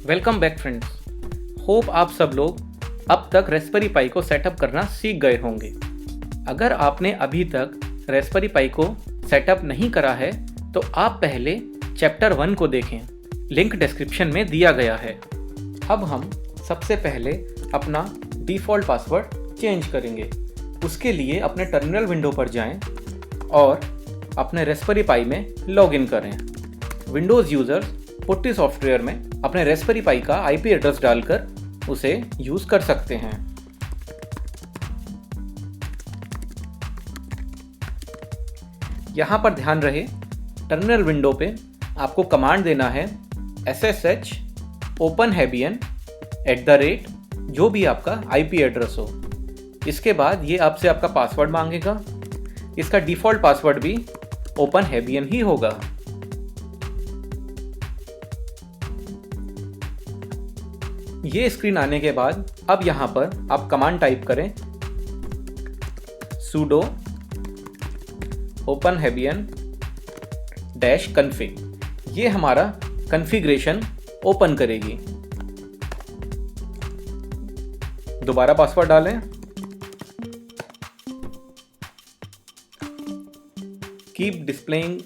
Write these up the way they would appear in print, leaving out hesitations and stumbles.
Welcome back friends. Hope आप सब लोग अब तक रेस्पबेरी पाई को सेटअप करना सीख गए होंगे। अगर आपने अभी तक रेस्पबेरी पाई को सेटअप नहीं करा है तो आप पहले चैप्टर 1 को देखें, लिंक डिस्क्रिप्शन में दिया गया है। अब हम सबसे पहले अपना डिफ़ॉल्ट पासवर्ड चेंज करेंगे। उसके लिए अपने टर्मिनल विंडो पर जाएं और अपने रेस्पबेरी पाई में लॉगिन करें। विंडोज़ यूज़र्स पुट्टी सॉफ्टवेयर में अपने रेस्पबेरी पाई का आईपी एड्रेस डालकर उसे यूज़ कर सकते हैं। यहाँ पर ध्यान रहे, टर्मिनल विंडो पे आपको कमांड देना है ssh openhebian जो भी आपका आईपी एड्रेस हो। इसके बाद ये आपसे आपका पासवर्ड मांगेगा। इसका डिफ़ॉल्ट पासवर्ड भी ओपनहेबियन ही होगा। ये स्क्रीन आने के बाद अब यहाँ पर आप कमांड टाइप करें sudo openhebian -config। ये हमारा कॉन्फ़िगरेशन ओपन करेगी। दोबारा पासवर्ड डालें। कीप डिस्प्लेइंग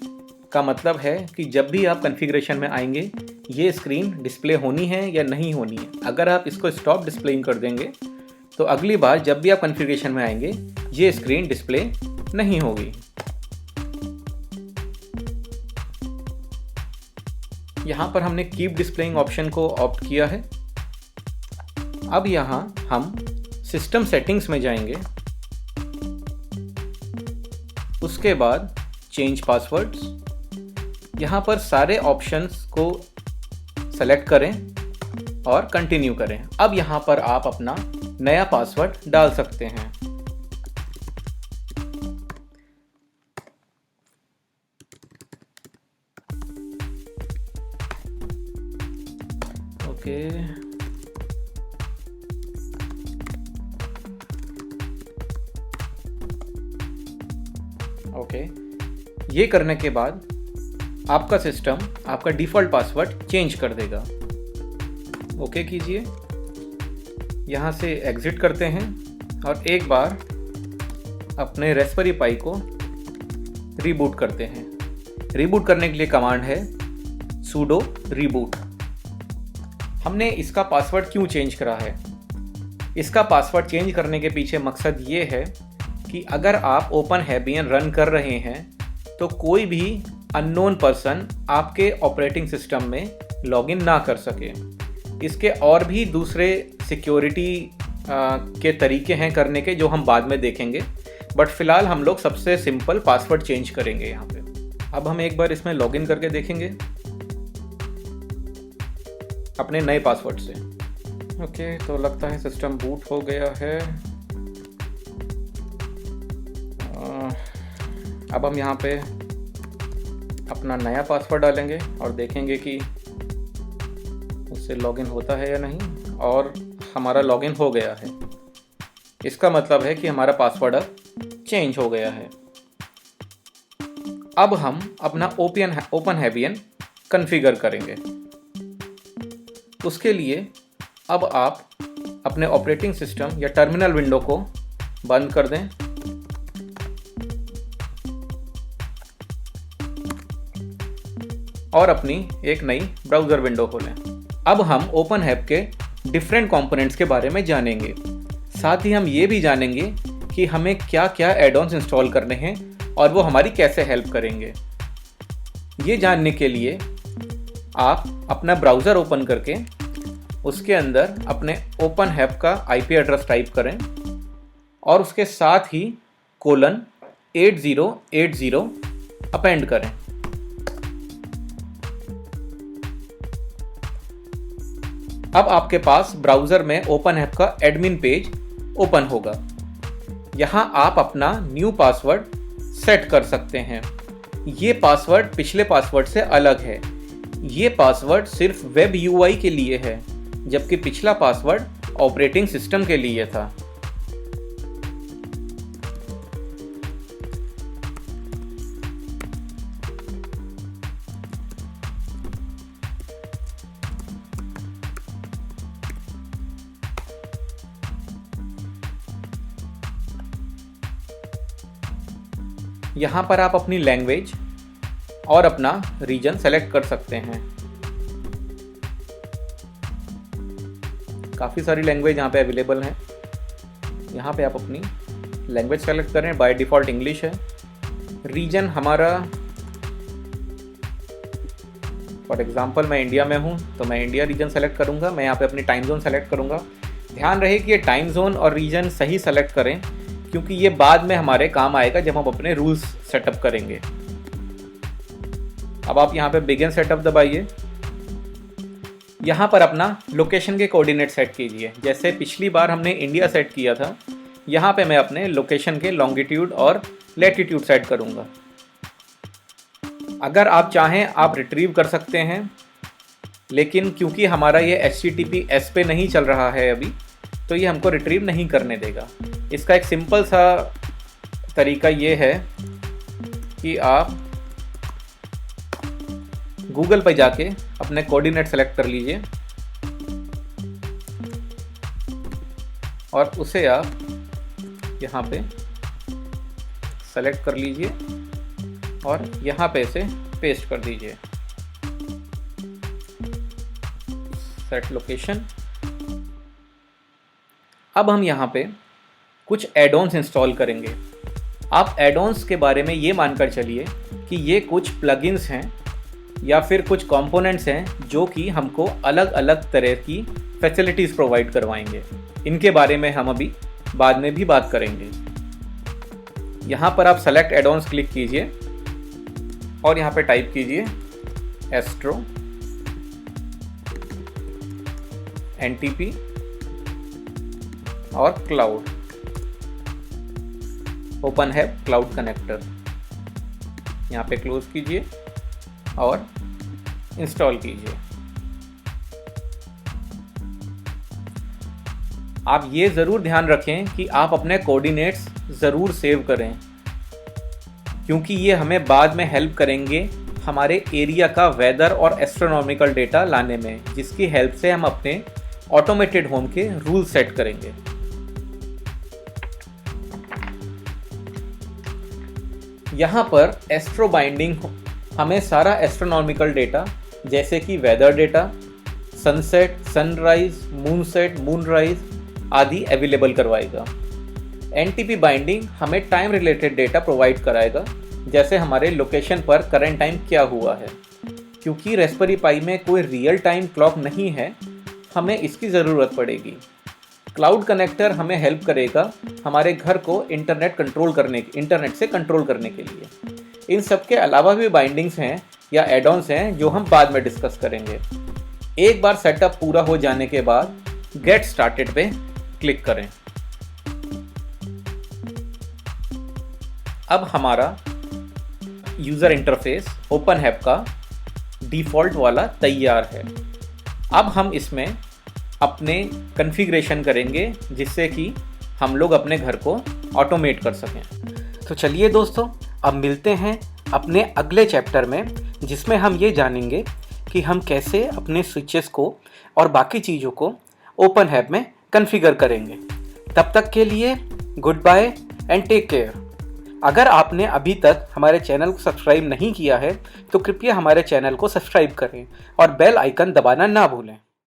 का मतलब है कि जब भी आप कॉन्फ़िगरेशन में आएंगे ये स्क्रीन डिस्प्ले होनी है या नहीं होनी है। अगर आप इसको स्टॉप डिस्प्लेइंग कर देंगे तो अगली बार जब भी आप कॉन्फ़िगरेशन में आएंगे ये स्क्रीन डिस्प्ले नहीं होगी। यहाँ पर हमने कीप डिस्प्लेइंग ऑप्शन को ऑप्ट किया है। अब यहाँ हम सिस्टम सेटिंग्स में जाएंगे। उसके बाद चेंज पासवर्ड्स, यहाँ पर सारे ऑप्शंस को सेलेक्ट करें और कंटिन्यू करें। अब यहाँ पर आप अपना नया पासवर्ड डाल सकते हैं। ओके, ये करने के बाद आपका सिस्टम आपका डिफ़ॉल्ट पासवर्ड चेंज कर देगा। ओके कीजिए। यहाँ से एग्ज़िट करते हैं और एक बार अपने रेस्पबेरी पाई को रीबूट करते हैं। रीबूट करने के लिए कमांड है sudo reboot। हमने इसका पासवर्ड क्यों चेंज करा है? इसका पासवर्ड चेंज करने के पीछे मकसद ये है कि अगर आप ओपनहेबियन रन कर रहे हैं तो कोई भी अननोन पर्सन आपके ऑपरेटिंग सिस्टम में लॉगिन ना कर सके। इसके और भी दूसरे सिक्योरिटी के तरीके हैं करने के, जो हम बाद में देखेंगे, बट फिलहाल हम लोग सबसे सिंपल पासवर्ड चेंज करेंगे यहाँ पे। अब हम एक बार इसमें लॉगिन करके देखेंगे अपने नए पासवर्ड से। ओके, तो लगता है सिस्टम बूट हो गया है। अब हम यहाँ पे अपना नया पासवर्ड डालेंगे और देखेंगे कि उससे लॉगिन होता है या नहीं। और हमारा लॉगिन हो गया है। इसका मतलब है कि हमारा पासवर्ड अब चेंज हो गया है। अब हम अपना ओपनहेबियन कॉन्फ़िगर करेंगे। उसके लिए अब आप अपने ऑपरेटिंग सिस्टम या टर्मिनल विंडो को बंद कर दें और अपनी एक नई ब्राउज़र विंडो खोलें। अब हम ओपनहेब के डिफरेंट कंपोनेंट्स के बारे में जानेंगे। साथ ही हम ये भी जानेंगे कि हमें क्या क्या एड-ऑन्स इंस्टॉल करने हैं और वो हमारी कैसे हेल्प करेंगे। ये जानने के लिए आप अपना ब्राउज़र ओपन करके उसके अंदर अपने ओपनहेब का आईपी एड्रेस टाइप करें और उसके साथ ही :8080 अपेंड करें। अब आपके पास ब्राउज़र में ओपनहेब का एडमिन पेज ओपन होगा। यहाँ आप अपना न्यू पासवर्ड सेट कर सकते हैं। ये पासवर्ड पिछले पासवर्ड से अलग है। ये पासवर्ड सिर्फ वेब यूआई के लिए है, जबकि पिछला पासवर्ड ऑपरेटिंग सिस्टम के लिए था। यहाँ पर आप अपनी लैंग्वेज और अपना रीजन सेलेक्ट कर सकते हैं। काफ़ी सारी लैंग्वेज यहाँ पे अवेलेबल हैं। यहाँ पे आप अपनी लैंग्वेज सेलेक्ट करें, बाय डिफ़ॉल्ट इंग्लिश है। रीजन हमारा, फॉर एग्जांपल मैं इंडिया में हूँ तो मैं इंडिया रीजन सेलेक्ट करूँगा। मैं यहाँ पे अपनी टाइम जोन सेलेक्ट करूँगा। ध्यान रहे कि ये टाइम जोन और रीजन सही सेलेक्ट करें, क्योंकि ये बाद में हमारे काम आएगा जब हम अपने रूल्स सेटअप करेंगे। अब आप यहाँ पे बिगिन सेटअप दबाइए। यहाँ पर अपना लोकेशन के कोऑर्डिनेट सेट कीजिए। जैसे पिछली बार हमने इंडिया सेट किया था, यहाँ पे मैं अपने लोकेशन के लॉन्गिट्यूड और लैटिट्यूड सेट करूँगा। अगर आप चाहें आप रिट्रीव कर सकते हैं, लेकिन क्योंकि हमारा ये HTTPS पे नहीं चल रहा है अभी, तो ये हमको रिट्रीव नहीं करने देगा। इसका एक सिंपल सा तरीका ये है कि आप गूगल पर जाके अपने कोऑर्डिनेट सेलेक्ट कर लीजिए और उसे आप यहाँ पे सेलेक्ट कर लीजिए और यहाँ पे इसे पेस्ट कर दीजिए। Set location. अब हम यहाँ पे कुछ एड-ऑन्स इंस्टॉल करेंगे। आप एड-ऑन्स के बारे में ये मानकर चलिए कि ये कुछ प्लगइन्स हैं या फिर कुछ कंपोनेंट्स हैं जो कि हमको अलग अलग तरह की फैसिलिटीज़ प्रोवाइड करवाएंगे। इनके बारे में हम अभी बाद में भी बात करेंगे। यहाँ पर आप सेलेक्ट एड-ऑन्स क्लिक कीजिए और यहाँ पे टाइप कीजिए एस्ट्रो NTP और क्लाउड, ओपन है क्लाउड कनेक्टर। यहाँ पे क्लोज कीजिए और इंस्टॉल कीजिए। आप ये ज़रूर ध्यान रखें कि आप अपने कोऑर्डिनेट्स ज़रूर सेव करें, क्योंकि ये हमें बाद में हेल्प करेंगे हमारे एरिया का वेदर और एस्ट्रोनॉमिकल डेटा लाने में, जिसकी हेल्प से हम अपने ऑटोमेटेड होम के रूल सेट करेंगे। यहाँ पर एस्ट्रो बाइंडिंग हमें सारा एस्ट्रोनॉमिकल डेटा जैसे कि weather data, sunset, sunrise, moonset, moonrise आदि अवेलेबल करवाएगा। NTP बाइंडिंग हमें टाइम रिलेटेड डेटा प्रोवाइड कराएगा, जैसे हमारे लोकेशन पर करंट टाइम क्या हुआ है। क्योंकि रास्पबेरी पाई में कोई रियल टाइम क्लॉक नहीं है, हमें इसकी ज़रूरत पड़ेगी। क्लाउड कनेक्टर हमें हेल्प करेगा हमारे घर को इंटरनेट से कंट्रोल करने के लिए। इन सब के अलावा भी बाइंडिंग्स हैं या एड-ऑन्स हैं जो हम बाद में डिस्कस करेंगे। एक बार सेटअप पूरा हो जाने के बाद गेट स्टार्टेड पे क्लिक करें। अब हमारा यूज़र इंटरफेस ओपनहैब का डिफ़ॉल्ट वाला तैयार है। अब हम इसमें अपने कॉन्फ़िगरेशन करेंगे जिससे कि हम लोग अपने घर को ऑटोमेट कर सकें। तो चलिए दोस्तों, अब मिलते हैं अपने अगले चैप्टर में, जिसमें हम ये जानेंगे कि हम कैसे अपने स्विचेस को और बाकी चीज़ों को ओपनहैब में कॉन्फ़िगर करेंगे। तब तक के लिए good bye and take care. अगर आपने अभी तक हमारे चैनल को सब्सक्राइब नहीं किया है तो कृपया हमारे चैनल को सब्सक्राइब करें और बेल आइकन दबाना ना भूलें।